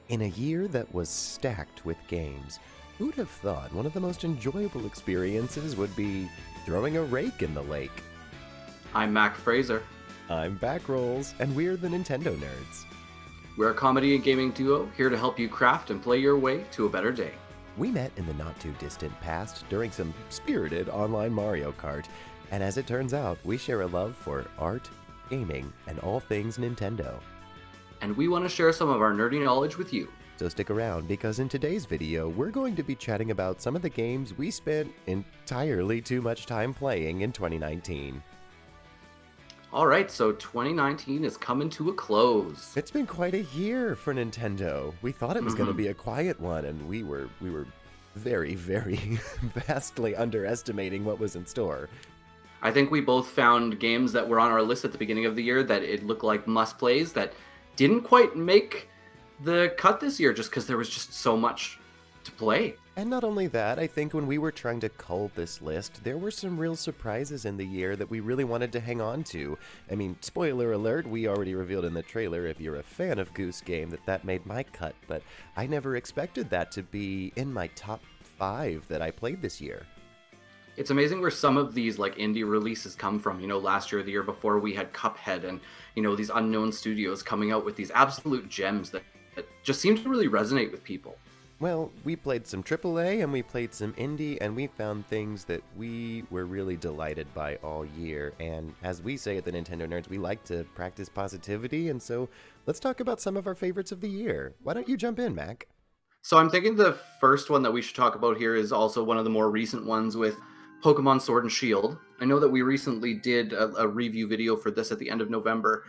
In a year that was stacked with games, who'd have thought one of the most enjoyable experiences would be throwing a rake in the lake? I'm Mac Fraser. I'm Backrolls, and we're the Nintendo Nerds. We're a comedy and gaming duo here to help you craft and play your way to a better day. We met in the not-too-distant past during some spirited online Mario Kart, and as it turns out, we share a love for art, gaming, and all things Nintendo. And we want to share some of our nerdy knowledge with you. So stick around, because in today's video, we're going to be chatting about some of the games we spent entirely too much time playing in 2019. All right, so 2019 is coming to a close. It's been quite a year for Nintendo. We thought it was going to be a quiet one, and we were very, very vastly underestimating what was in store. I think we both found games that were on our list at the beginning of the year that it looked like must-plays that didn't quite make the cut this year just because there was just so much to play. And not only that, I think when we were trying to cull this list, there were some real surprises in the year that we really wanted to hang on to. I mean, spoiler alert, we already revealed in the trailer, if you're a fan of Goose Game, that made my cut, but I never expected that to be in my top 5 that I played this year. It's amazing where some of these like indie releases come from. You know, last year, the year before, we had Cuphead and, you know, these unknown studios coming out with these absolute gems that just seem to really resonate with people. Well, we played some AAA and we played some indie, and we found things that we were really delighted by all year. And as we say at the Nintendo Nerds, we like to practice positivity, and so let's talk about some of our favorites of the year. Why don't you jump in, Mac? So I'm thinking the first one that we should talk about here is also one of the more recent ones with Pokemon Sword and Shield. I know that we recently did a review video for this at the end of November.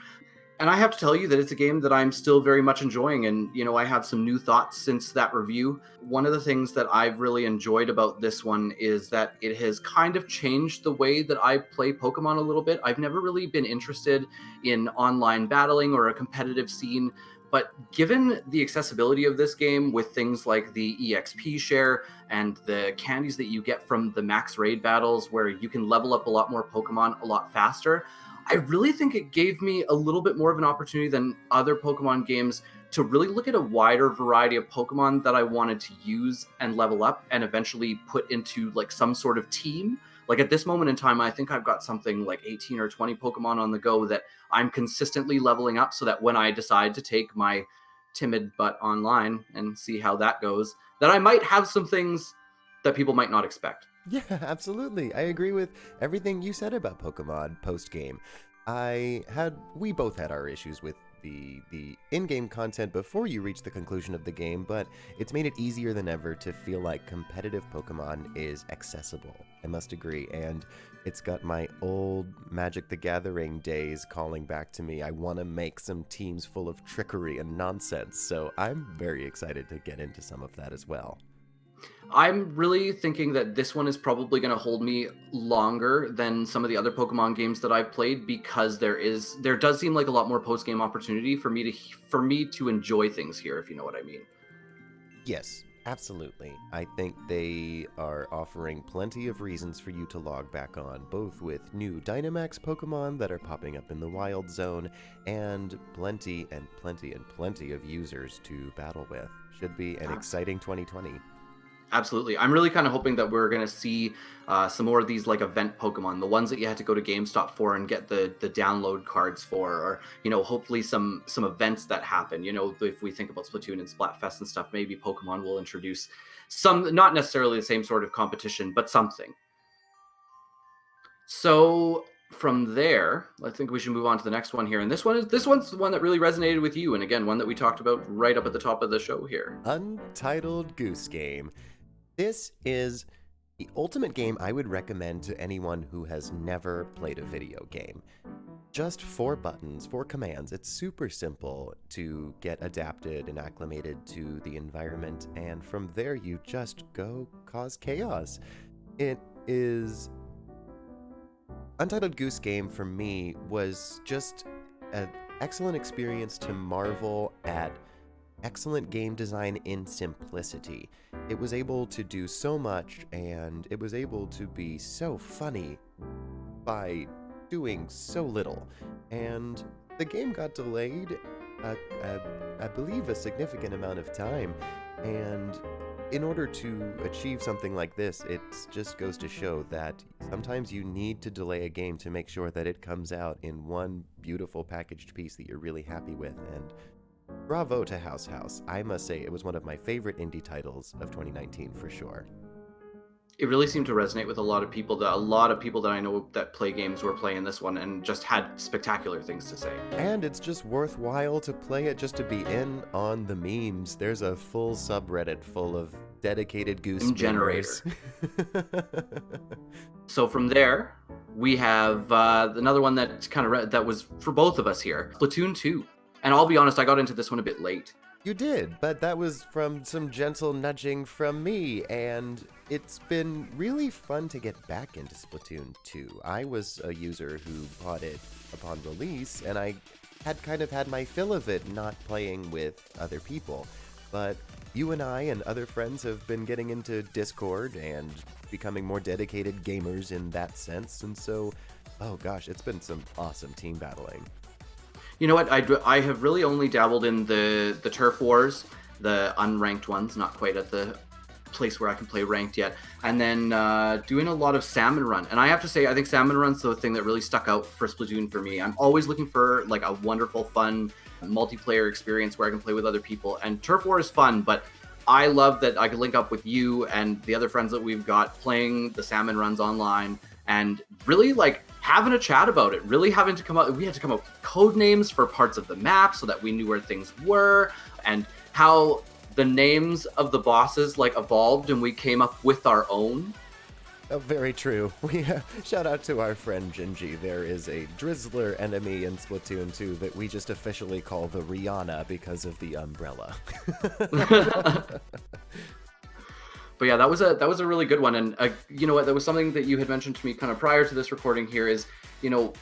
And I have to tell you that it's a game that I'm still very much enjoying. And, you know, I have some new thoughts since that review. One of the things that I've really enjoyed about this one is that it has kind of changed the way that I play Pokemon a little bit. I've never really been interested in online battling or a competitive scene. But given the accessibility of this game with things like the EXP share and the candies that you get from the max raid battles where you can level up a lot more Pokemon a lot faster, I really think it gave me a little bit more of an opportunity than other Pokemon games to really look at a wider variety of Pokemon that I wanted to use and level up and eventually put into like some sort of team. Like at this moment in time, I think I've got something like 18 or 20 Pokemon on the go that I'm consistently leveling up so that when I decide to take my timid butt online and see how that goes, that I might have some things that people might not expect. Yeah, absolutely. I agree with everything you said about Pokemon post-game. We both had our issues with the in-game content before you reach the conclusion of the game, but it's made it easier than ever to feel like competitive Pokemon is accessible. I must agree, and it's got my old Magic the Gathering days calling back to me. I want to make some teams full of trickery and nonsense, so I'm very excited to get into some of that as well. I'm really thinking that this one is probably going to hold me longer than some of the other Pokemon games that I've played because there does seem like a lot more post-game opportunity for me to enjoy things here, if you know what I mean. Yes, absolutely. I think they are offering plenty of reasons for you to log back on, both with new Dynamax Pokemon that are popping up in the Wild Zone, and plenty and plenty and plenty of users to battle with. Should be an exciting 2020. Absolutely. I'm really kind of hoping that we're going to see some more of these like event Pokemon, the ones that you had to go to GameStop for and get the download cards for, or, you know, hopefully some events that happen. You know, if we think about Splatoon and Splatfest and stuff, maybe Pokemon will introduce some, not necessarily the same sort of competition, but something. So from there, I think we should move on to the next one here. And this one's the one that really resonated with you. And again, one that we talked about right up at the top of the show here. Untitled Goose Game. This is the ultimate game I would recommend to anyone who has never played a video game. Just 4 buttons, 4 commands. It's super simple to get adapted and acclimated to the environment, and from there you just go cause chaos. It is... Untitled Goose Game for me was just an excellent experience to marvel at excellent game design in simplicity. It was able to do so much, and it was able to be so funny by doing so little. And the game got delayed I believe, a significant amount of time. And in order to achieve something like this, it just goes to show that sometimes you need to delay a game to make sure that it comes out in one beautiful packaged piece that you're really happy with. And bravo to House House. I must say, it was one of my favorite indie titles of 2019 for sure. It really seemed to resonate with a lot of people. That a lot of people that I know that play games were playing this one and just had spectacular things to say. And it's just worthwhile to play it just to be in on the memes. There's a full subreddit full of dedicated Goose Generator. gamers. So from there, we have another one that that was for both of us here, Splatoon 2. And I'll be honest, I got into this one a bit late. You did, but that was from some gentle nudging from me, and it's been really fun to get back into Splatoon 2. I was a user who bought it upon release, and I had kind of had my fill of it not playing with other people. But you and I and other friends have been getting into Discord and becoming more dedicated gamers in that sense, and so, oh gosh, it's been some awesome team battling. You know what? I have really only dabbled in the turf wars, the unranked ones, not quite at the place where I can play ranked yet. And then doing a lot of Salmon Run. And I have to say, I think Salmon Run's the thing that really stuck out for Splatoon for me. I'm always looking for like a wonderful, fun multiplayer experience where I can play with other people. And turf war is fun, but I love that I can link up with you and the other friends that we've got playing the Salmon Runs online and really like having a chat about it, really having to come up, we had to come up with code names for parts of the map so that we knew where things were and how the names of the bosses like evolved and we came up with our own. Oh, very true. We shout out to our friend Gingy. There is a Drizzler enemy in Splatoon 2 that we just officially call the Rihanna because of the umbrella. But yeah, that was a really good one. And you know what, that was something that you had mentioned to me kind of prior to this recording here is, you know,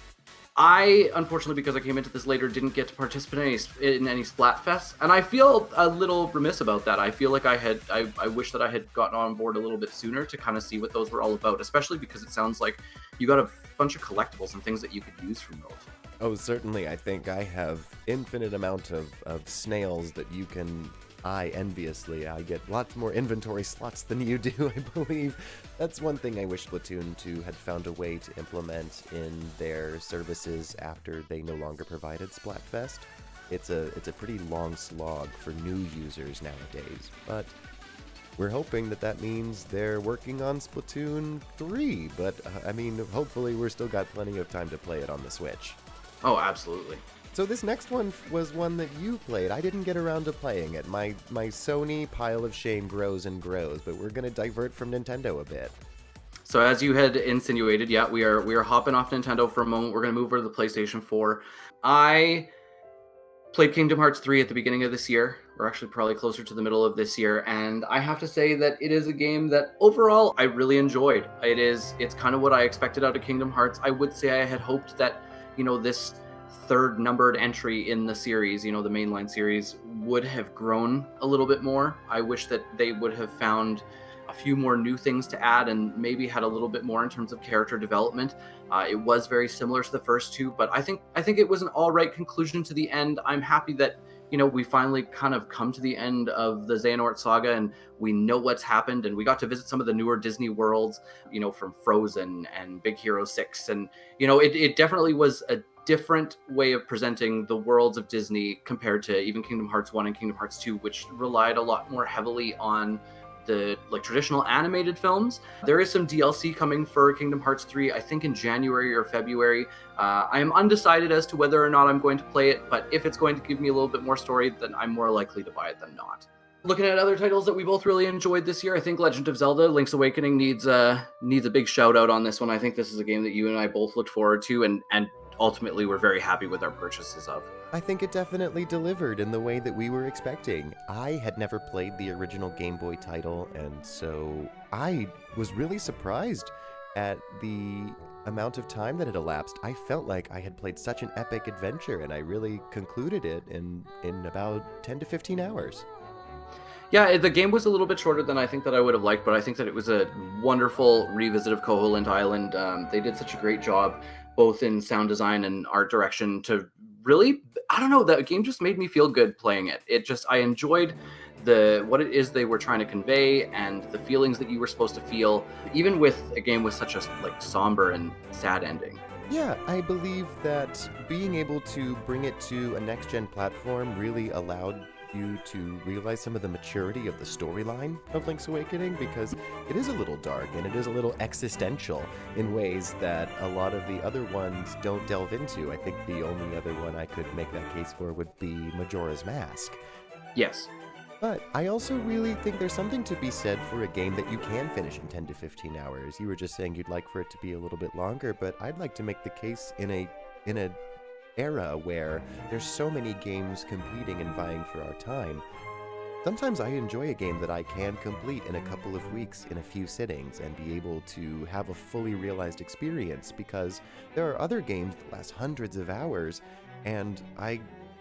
I, unfortunately, because I came into this later, didn't get to participate in any Splatfests. And I feel a little remiss about that. I feel like I wish that I had gotten on board a little bit sooner to kind of see what those were all about, especially because it sounds like you got a bunch of collectibles and things that you could use from those. Oh, certainly. I think I have infinite amount of snails that you can eye enviously. I get lots more inventory slots than you do, I believe. That's one thing I wish Splatoon 2 had found a way to implement in their services after they no longer provided Splatfest. It's a pretty long slog for new users nowadays, but we're hoping that means they're working on Splatoon 3, but I mean, hopefully we're still got plenty of time to play it on the Switch. Oh, absolutely. So this next one was one that you played. I didn't get around to playing it. My Sony pile of shame grows and grows, but we're going to divert from Nintendo a bit. So as you had insinuated, yeah, we are hopping off Nintendo for a moment. We're going to move over to the PlayStation 4. I played Kingdom Hearts 3 at the beginning of this year, or actually probably closer to the middle of this year, and I have to say that it is a game that overall I really enjoyed. It's kind of what I expected out of Kingdom Hearts. I would say I had hoped that, you know, this third numbered entry in the series, you know, the mainline series, would have grown a little bit more. I wish that they would have found a few more new things to add and maybe had a little bit more in terms of character development. It was very similar to the first two, but I think it was an all right conclusion to the end. I'm happy that, you know, we finally kind of come to the end of the Xehanort saga and we know what's happened, and we got to visit some of the newer Disney worlds, you know, from Frozen and Big Hero 6. And, you know, it definitely was a different way of presenting the worlds of Disney compared to even Kingdom Hearts 1 and Kingdom Hearts 2, which relied a lot more heavily on the like traditional animated films. There is some DLC coming for Kingdom Hearts 3, I think in January or February. I am undecided as to whether or not I'm going to play it, but if it's going to give me a little bit more story, then I'm more likely to buy it than not. Looking at other titles that we both really enjoyed this year, I think Legend of Zelda: Link's Awakening needs a big shout out on this one. I think this is a game that you and I both looked forward to and ultimately we're very happy with our purchases of. I think it definitely delivered in the way that we were expecting. I had never played the original Game Boy title, and so I was really surprised at the amount of time that had elapsed. I felt like I had played such an epic adventure, and I really concluded it in about 10 to 15 hours. Yeah, the game was a little bit shorter than I think that I would have liked, but I think that it was a wonderful revisit of Koholint Island. They did such a great job, both in sound design and art direction, to really, I don't know, that game just made me feel good playing it. I enjoyed what it is they were trying to convey and the feelings that you were supposed to feel, even with a game with such a like somber and sad ending. Yeah, I believe that being able to bring it to a next-gen platform really allowed you to realize some of the maturity of the storyline of Link's Awakening, because it is a little dark and it is a little existential in ways that a lot of the other ones don't delve into. I think the only other one I could make that case for would be Majora's Mask. Yes. But I also really think there's something to be said for a game that you can finish in 10 to 15 hours. You were just saying you'd like for it to be a little bit longer, but I'd like to make the case in a era where there's so many games competing and vying for our time. Sometimes I enjoy a game that I can complete in a couple of weeks in a few sittings and be able to have a fully realized experience, because there are other games that last hundreds of hours and I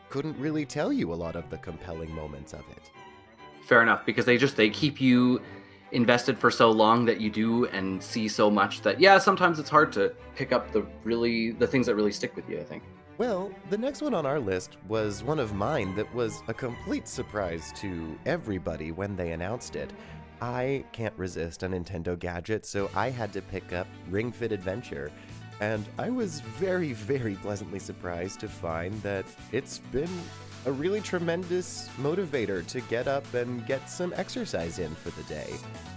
couldn't really tell you a lot of the compelling moments of it. Fair enough, because they keep you invested for so long that you do and see so much that, yeah, sometimes it's hard to pick up the things that really stick with you, I think. Well, the next one on our list was one of mine that was a complete surprise to everybody when they announced it. I can't resist a Nintendo gadget, so I had to pick up Ring Fit Adventure. And I was very, very pleasantly surprised to find that it's been a really tremendous motivator to get up and get some exercise in for the day.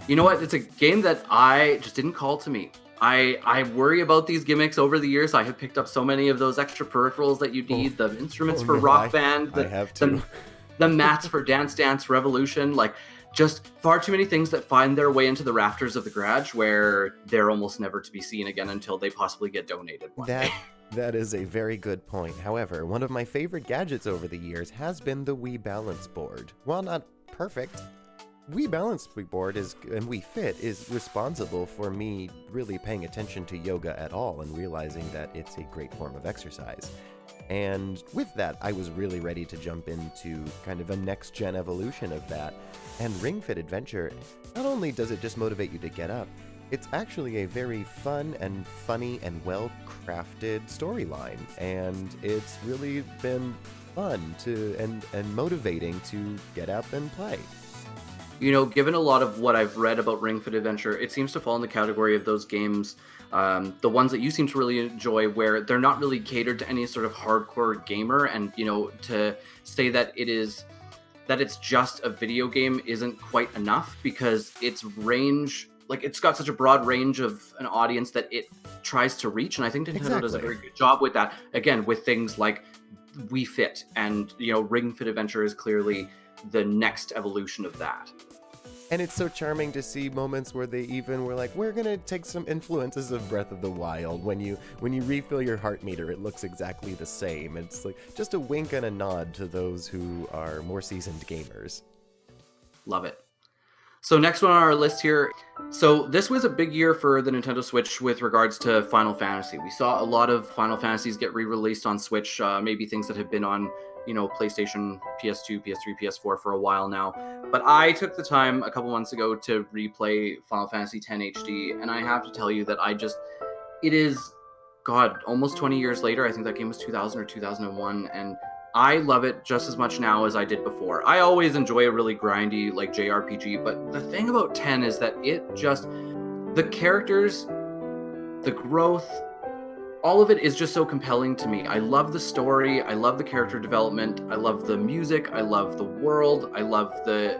You know what? It's a game that I just didn't call to me. I worry about these gimmicks over the years. I have picked up so many of those extra peripherals that you need, the instruments for Rock Band, the mats for Dance Dance Revolution, like just far too many things that find their way into the rafters of the garage where they're almost never to be seen again until they possibly get donated one day. That is a very good point. However, one of my favorite gadgets over the years has been the Wii Balance Board. While not perfect, Wii Balance Board and Wii Fit is responsible for me really paying attention to yoga at all and realizing that it's a great form of exercise. And with that, I was really ready to jump into kind of a next-gen evolution of that. And Ring Fit Adventure, not only does it just motivate you to get up, it's actually a very fun and funny and well-crafted storyline, and it's really been fun and motivating to get up and play. You know, given a lot of what I've read about Ring Fit Adventure, it seems to fall in the category of those games, the ones that you seem to really enjoy, where they're not really catered to any sort of hardcore gamer, and you know, to say that it's just a video game isn't quite enough, because its range, like it's got such a broad range of an audience that it tries to reach, and I think Nintendo does a very good job with that. Again, with things like Wii Fit, and you know, Ring Fit Adventure is clearly the next evolution of that. And it's so charming to see moments where they even were like, we're gonna take some influences of Breath of the Wild. When you refill your heart meter, it looks exactly the same. It's like just a wink and a nod to those who are more seasoned gamers. Love it. So next one on our list here. So this was a big year for the Nintendo Switch with regards to Final Fantasy. We saw a lot of Final Fantasies get re-released on Switch, maybe things that have been on, you know, PlayStation, PS2, PS3, PS4 for a while now. But I took the time a couple months ago to replay Final Fantasy X HD, and I have to tell you that it is, God, almost 20 years later. I think that game was 2000 or 2001, and I love it just as much now as I did before. I always enjoy a really grindy, like, JRPG, but the thing about 10 is that the characters, the growth, all of it is just so compelling to me. I love the story, I love the character development, I love the music, I love the world, I love the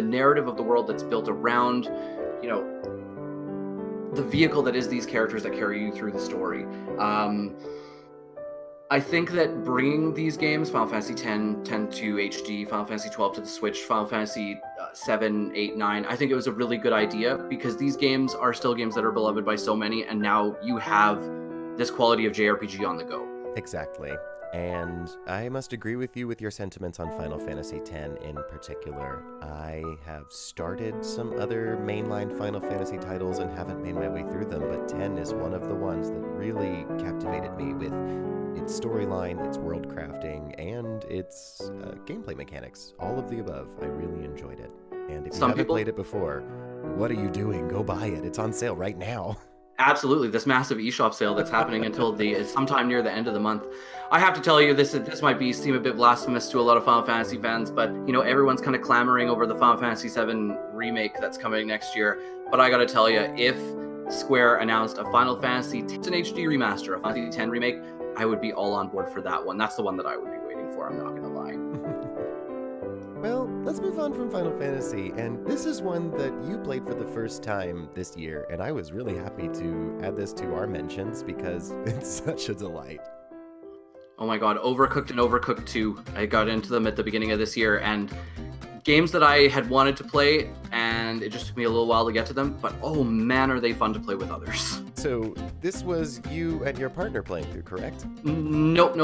narrative of the world that's built around, you know, the vehicle that is these characters that carry you through the story. I think that bringing these games, Final Fantasy X to HD, Final Fantasy 12 to the Switch, Final Fantasy 7, 8, 9, I think it was a really good idea, because these games are still games that are beloved by so many, and now you have this quality of JRPG on the go. Exactly. And I must agree with you with your sentiments on Final Fantasy X in particular. I have started some other mainline Final Fantasy titles and haven't made my way through them, but 10 is one of the ones that really captivated me with its storyline, its world crafting, and its gameplay mechanics. All of the above. I really enjoyed it. And if you haven't played it before, what are you doing? Go buy it. It's on sale right now. Absolutely, this massive eShop sale that's happening until the sometime near the end of the month. I have to tell you, this might seem a bit blasphemous to a lot of Final Fantasy fans, but you know everyone's kind of clamoring over the Final Fantasy VII remake that's coming next year. But I got to tell you, if Square announced a Final Fantasy X an HD remaster, a Final Fantasy X remake, I would be all on board for that one. That's the one that I would be waiting for. I'm not going to lie. Well, let's move on from Final Fantasy, and this is one that you played for the first time this year, and I was really happy to add this to our mentions because it's such a delight. Oh my god, Overcooked and Overcooked 2. I got into them at the beginning of this year, and games that I had wanted to play, and it just took me a little while to get to them, but oh man, are they fun to play with others. So, this was you and your partner playing through, correct? Nope.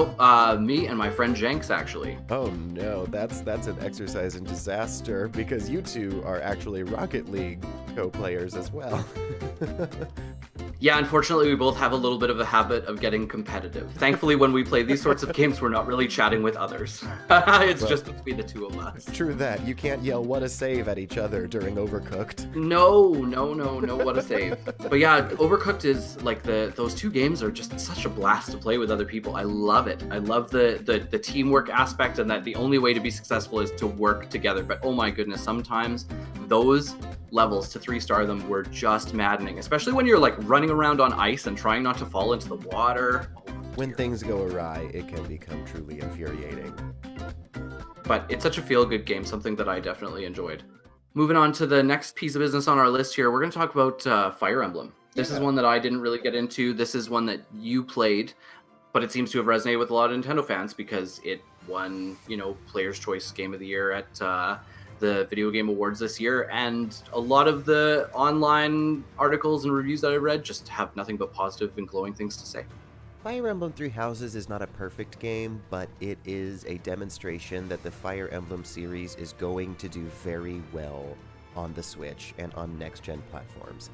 Me and my friend Jenks, actually. Oh no, that's an exercise in disaster because you two are actually Rocket League co-players as well. Yeah, unfortunately, we both have a little bit of a habit of getting competitive. Thankfully, when we play these sorts of games, we're not really chatting with others. It's just between the two of us. True that. You can't yell "what a save" at each other during Overcooked. No, what a save. But yeah, Overcooked is like those two games are just such a blast to play with other people. I love it. I love the teamwork aspect, and that the only way to be successful is to work together. But oh my goodness, sometimes those levels to 3-star them were just maddening, especially when you're like running around on ice and trying not to fall into the water. When things go awry, it can become truly infuriating. But it's such a feel-good game, something that I definitely enjoyed. Moving on to the next piece of business on our list here, we're going to talk about Fire Emblem. This is one that I didn't really get into. This is one that you played, but it seems to have resonated with a lot of Nintendo fans because it won, Player's Choice Game of the Year at the Video Game Awards this year, and a lot of the online articles and reviews that I read just have nothing but positive and glowing things to say. Fire Emblem Three Houses is not a perfect game, but it is a demonstration that the Fire Emblem series is going to do very well on the Switch and on next-gen platforms.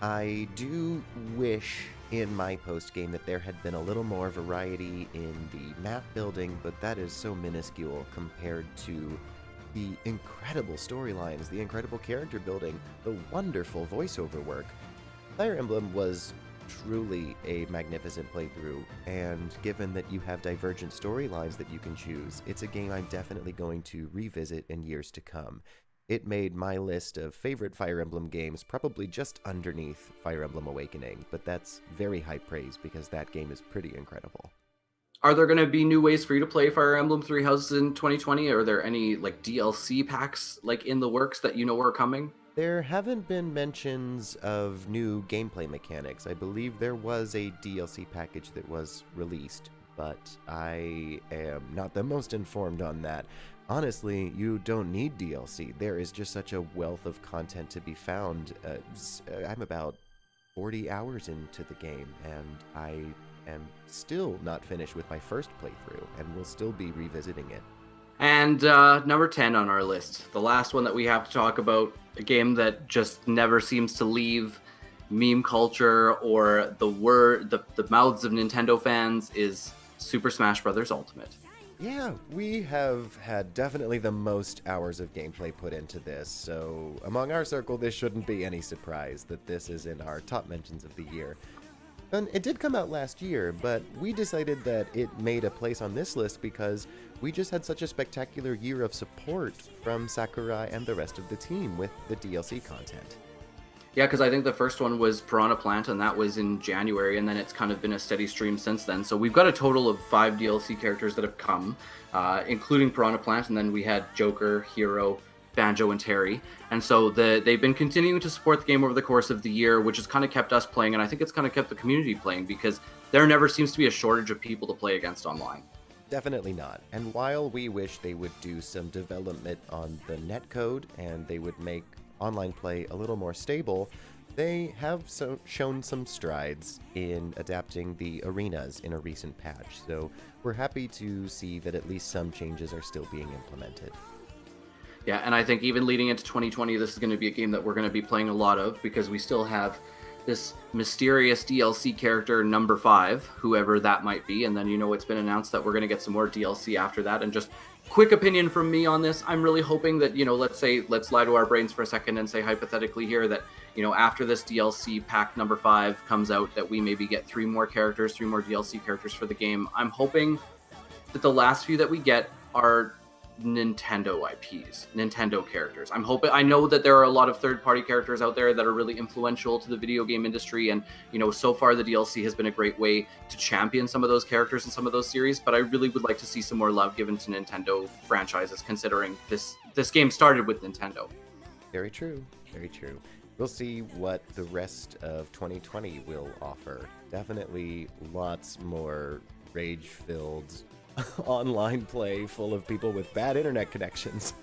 I do wish in my post-game that there had been a little more variety in the map building, but that is so minuscule compared to the incredible storylines, the incredible character building, the wonderful voiceover work. Fire Emblem was truly a magnificent playthrough, and given that you have divergent storylines that you can choose, it's a game I'm definitely going to revisit in years to come. It made my list of favorite Fire Emblem games probably just underneath Fire Emblem Awakening, but that's very high praise because that game is pretty incredible. Are there going to be new ways for you to play Fire Emblem Three Houses in 2020? Are there any like DLC packs like in the works that are coming? There haven't been mentions of new gameplay mechanics. I believe there was a DLC package that was released, but I am not the most informed on that. Honestly, you don't need DLC. There is just such a wealth of content to be found. I'm about 40 hours into the game, and I am still not finished with my first playthrough, and will still be revisiting it. And number 10 on our list, the last one that we have to talk about, a game that just never seems to leave meme culture or the mouths of Nintendo fans, is Super Smash Bros. Ultimate. Yeah, we have had definitely the most hours of gameplay put into this, so among our circle, this shouldn't be any surprise that this is in our top mentions of the year. And it did come out last year, but we decided that it made a place on this list because we just had such a spectacular year of support from Sakurai and the rest of the team with the DLC content. Yeah, because I think the first one was Piranha Plant, and that was in January, and then it's kind of been a steady stream since then. So we've got a total of 5 DLC characters that have come, including Piranha Plant, and then we had Joker, Hero, Banjo, and Terry. And so they've been continuing to support the game over the course of the year, which has kind of kept us playing, and I think it's kind of kept the community playing, because there never seems to be a shortage of people to play against online. Definitely not. And while we wish they would do some development on the netcode and they would make online play a little more stable, they have shown some strides in adapting the arenas in a recent patch. So we're happy to see that at least some changes are still being implemented. Yeah, and I think even leading into 2020, this is going to be a game that we're going to be playing a lot of, because we still have this mysterious DLC character number 5, whoever that might be, and then it's been announced that we're going to get some more DLC after that, and just quick opinion from me on this. I'm really hoping that, let's lie to our brains for a second and say hypothetically here that, after this DLC pack number 5 comes out, that we maybe get 3 more DLC characters for the game. I'm hoping that the last few that we get are Nintendo IPs, Nintendo characters. I know that there are a lot of third-party characters out there that are really influential to the video game industry, and so far the DLC has been a great way to champion some of those characters and some of those series, but I really would like to see some more love given to Nintendo franchises, considering this game started with Nintendo. Very true. We'll see what the rest of 2020 will offer. Definitely lots more rage-filled online play full of people with bad internet connections.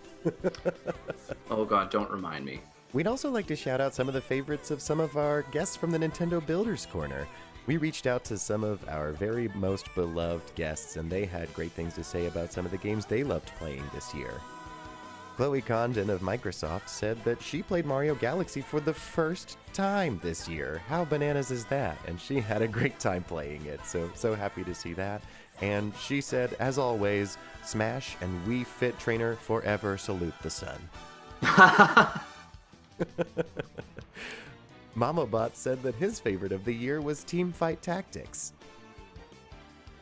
Oh god, don't remind me. We'd also like to shout out some of the favorites of some of our guests from the Nintendo Builders Corner. We reached out to some of our very most beloved guests, and they had great things to say about some of the games they loved playing this year. Chloe Condon of Microsoft said that she played Mario Galaxy for the first time this year. How bananas is that? And she had a great time playing it, so happy to see that. And she said, as always, Smash and Wii Fit Trainer forever salute the sun. Mamabot said that his favorite of the year was Teamfight Tactics.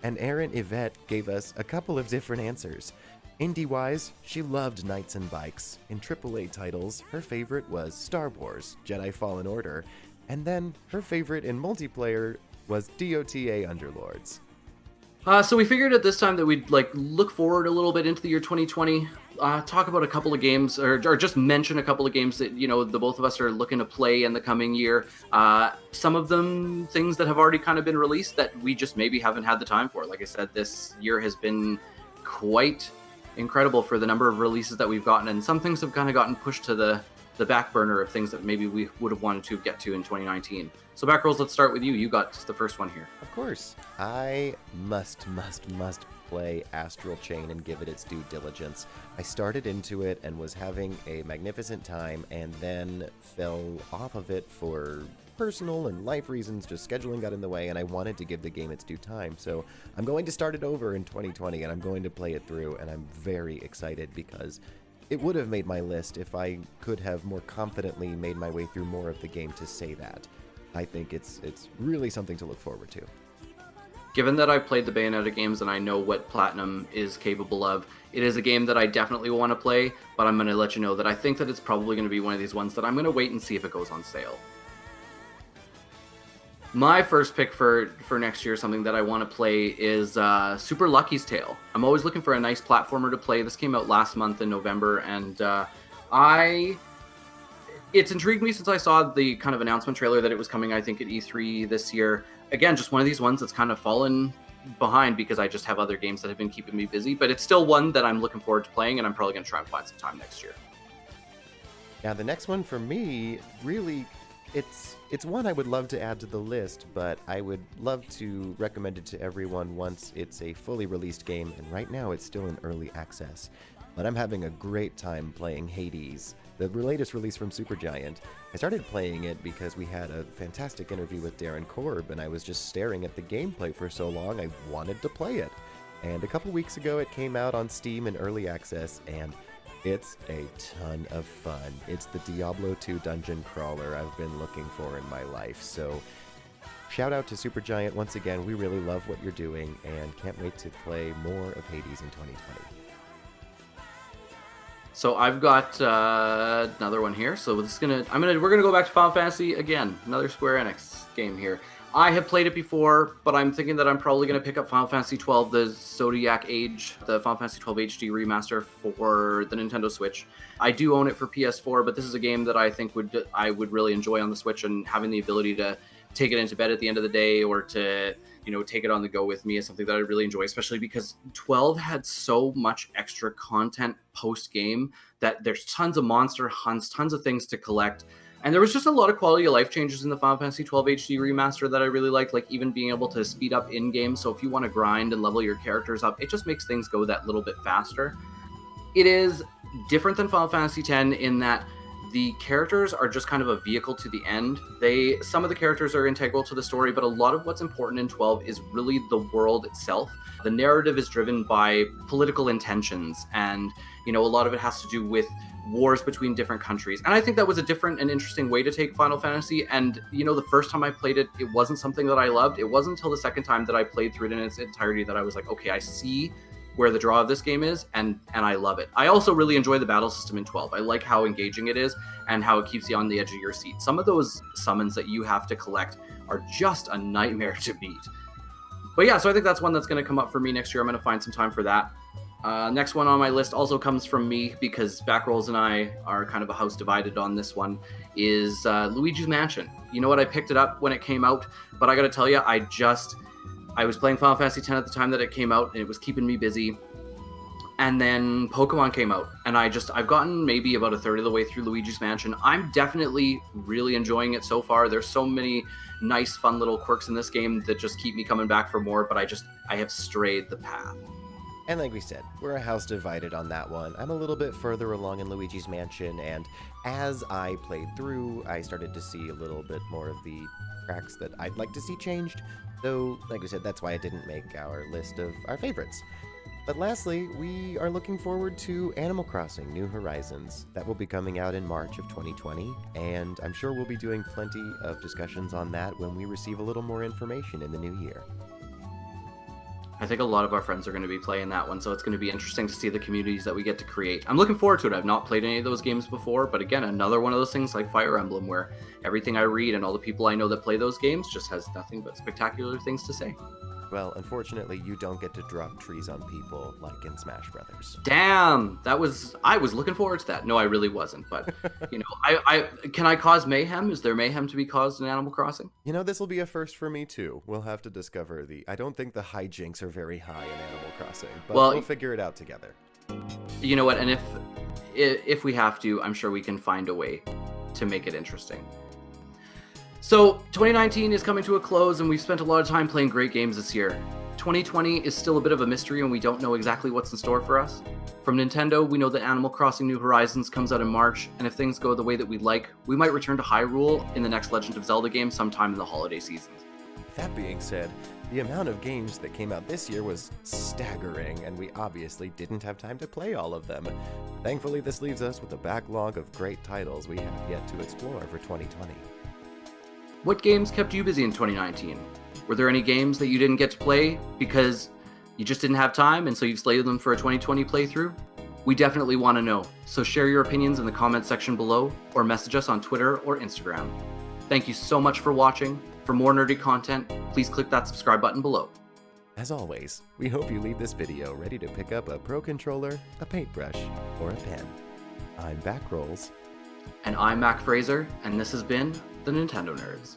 And Erin Yvette gave us a couple of different answers. Indie-wise, she loved Knights and Bikes. In AAA titles, her favorite was Star Wars, Jedi Fallen Order. And then her favorite in multiplayer was DOTA Underlords. So we figured at this time that we'd look forward a little bit into the year 2020, talk about a couple of games, or just mention a couple of games that the both of us are looking to play in the coming year. Some of them things that have already kind of been released that we just maybe haven't had the time for. Like I said, this year has been quite incredible for the number of releases that we've gotten, and some things have kind of gotten pushed to the back burner of things that maybe we would have wanted to get to in 2019. So Backrolls, let's start with you. You got the first one here. Of course. I must play Astral Chain and give it its due diligence. I started into it and was having a magnificent time, and then fell off of it for personal and life reasons. Just scheduling got in the way, and I wanted to give the game its due time. So I'm going to start it over in 2020, and I'm going to play it through, and I'm very excited because it would have made my list if I could have more confidently made my way through more of the game to say that. I think it's really something to look forward to. Given that I've played the Bayonetta games and I know what Platinum is capable of, it is a game that I definitely want to play, but I'm going to let you know that I think that it's probably going to be one of these ones that I'm going to wait and see if it goes on sale. My first pick for next year, something that I want to play, is Super Lucky's Tale. I'm always looking for a nice platformer to play. This came out last month in November, and it's intrigued me since I saw the kind of announcement trailer that it was coming, I think, at E3 this year. Again, just one of these ones that's kind of fallen behind because I just have other games that have been keeping me busy, but it's still one that I'm looking forward to playing, and I'm probably going to try and find some time next year. Now, the next one for me, really, it's one I would love to add to the list, but I would love to recommend it to everyone once it's a fully released game, and right now it's still in early access. But I'm having a great time playing Hades, the latest release from Supergiant. I started playing it because we had a fantastic interview with Darren Korb, and I was just staring at the gameplay for so long I wanted to play it. And a couple weeks ago it came out on Steam in early access, and it's a ton of fun. It's the Diablo 2 dungeon crawler I've been looking for in my life. So shout out to Supergiant once again. We really love what you're doing and can't wait to play more of Hades in 2020. So I've got another one here. So we're gonna go back to Final Fantasy again. Another Square Enix game here. I have played it before, but I'm thinking that I'm probably going to pick up Final Fantasy XII, the Zodiac Age, the Final Fantasy XII HD remaster for the Nintendo Switch. I do own it for PS4, but this is a game that I think I would really enjoy on the Switch, and having the ability to take it into bed at the end of the day or to, take it on the go with me is something that I really enjoy, especially because 12 had so much extra content post-game that there's tons of monster hunts, tons of things to collect. And there was just a lot of quality of life changes in the Final Fantasy XII HD remaster that I really liked, like even being able to speed up in-game. So if you want to grind and level your characters up, it just makes things go that little bit faster. It is different than Final Fantasy X in that the characters are just kind of a vehicle to the end. Some of the characters are integral to the story, but a lot of what's important in 12 is really the world itself. The narrative is driven by political intentions, and a lot of it has to do with wars between different countries. And I think that was a different and interesting way to take Final Fantasy. And the first time I played it, it wasn't something that I loved. It wasn't until the second time that I played through it in its entirety that I was like, okay, I see where the draw of this game is, and I love it. I also really enjoy the battle system in 12. I like how engaging it is and how it keeps you on the edge of your seat. Some of those summons that you have to collect are just a nightmare to beat. But yeah, so I think that's one that's going to come up for me next year. I'm going to find some time for that. Next one on my list also comes from me, because Backrolls and I are kind of a house divided on this one, is Luigi's Mansion. You know what? I picked it up when it came out, but I got to tell you, I was playing Final Fantasy X at the time that it came out, and it was keeping me busy. And then Pokemon came out, and I've gotten maybe about a third of the way through Luigi's Mansion. I'm definitely really enjoying it so far. There's so many nice, fun little quirks in this game that just keep me coming back for more, but I have strayed the path. And like we said, we're a house divided on that one. I'm a little bit further along in Luigi's Mansion, and as I played through, I started to see a little bit more of the tracks that I'd like to see changed. So, like we said, that's why I didn't make our list of our favorites. But lastly, we are looking forward to Animal Crossing New Horizons. That will be coming out in March of 2020, and I'm sure we'll be doing plenty of discussions on that when we receive a little more information in the new year. I think a lot of our friends are going to be playing that one, so it's going to be interesting to see the communities that we get to create. I'm looking forward to it. I've not played any of those games before, but again, another one of those things like Fire Emblem, where everything I read and all the people I know that play those games just has nothing but spectacular things to say. Well, unfortunately, you don't get to drop trees on people like in Smash Brothers. Damn, I was looking forward to that. No, I really wasn't, but can I cause mayhem? Is there mayhem to be caused in Animal Crossing? This will be a first for me too. We'll have to discover I don't think the hijinks are very high in Animal Crossing, but we'll figure it out together. You know what? And if we have to, I'm sure we can find a way to make it interesting. So 2019 is coming to a close, and we've spent a lot of time playing great games this year. 2020 is still a bit of a mystery, and we don't know exactly what's in store for us. From Nintendo, we know that Animal Crossing New Horizons comes out in March, and if things go the way that we'd like, we might return to Hyrule in the next Legend of Zelda game sometime in the holiday season. That being said, the amount of games that came out this year was staggering, and we obviously didn't have time to play all of them. Thankfully, this leaves us with a backlog of great titles we have yet to explore for 2020. What games kept you busy in 2019? Were there any games that you didn't get to play because you just didn't have time, and so you've slated them for a 2020 playthrough? We definitely want to know, so share your opinions in the comments section below, or message us on Twitter or Instagram. Thank you so much for watching. For more nerdy content, please click that subscribe button below. As always, we hope you leave this video ready to pick up a Pro Controller, a paintbrush, or a pen. I'm Backrolls. And I'm Mac Fraser, and this has been the Nintendo Nerds.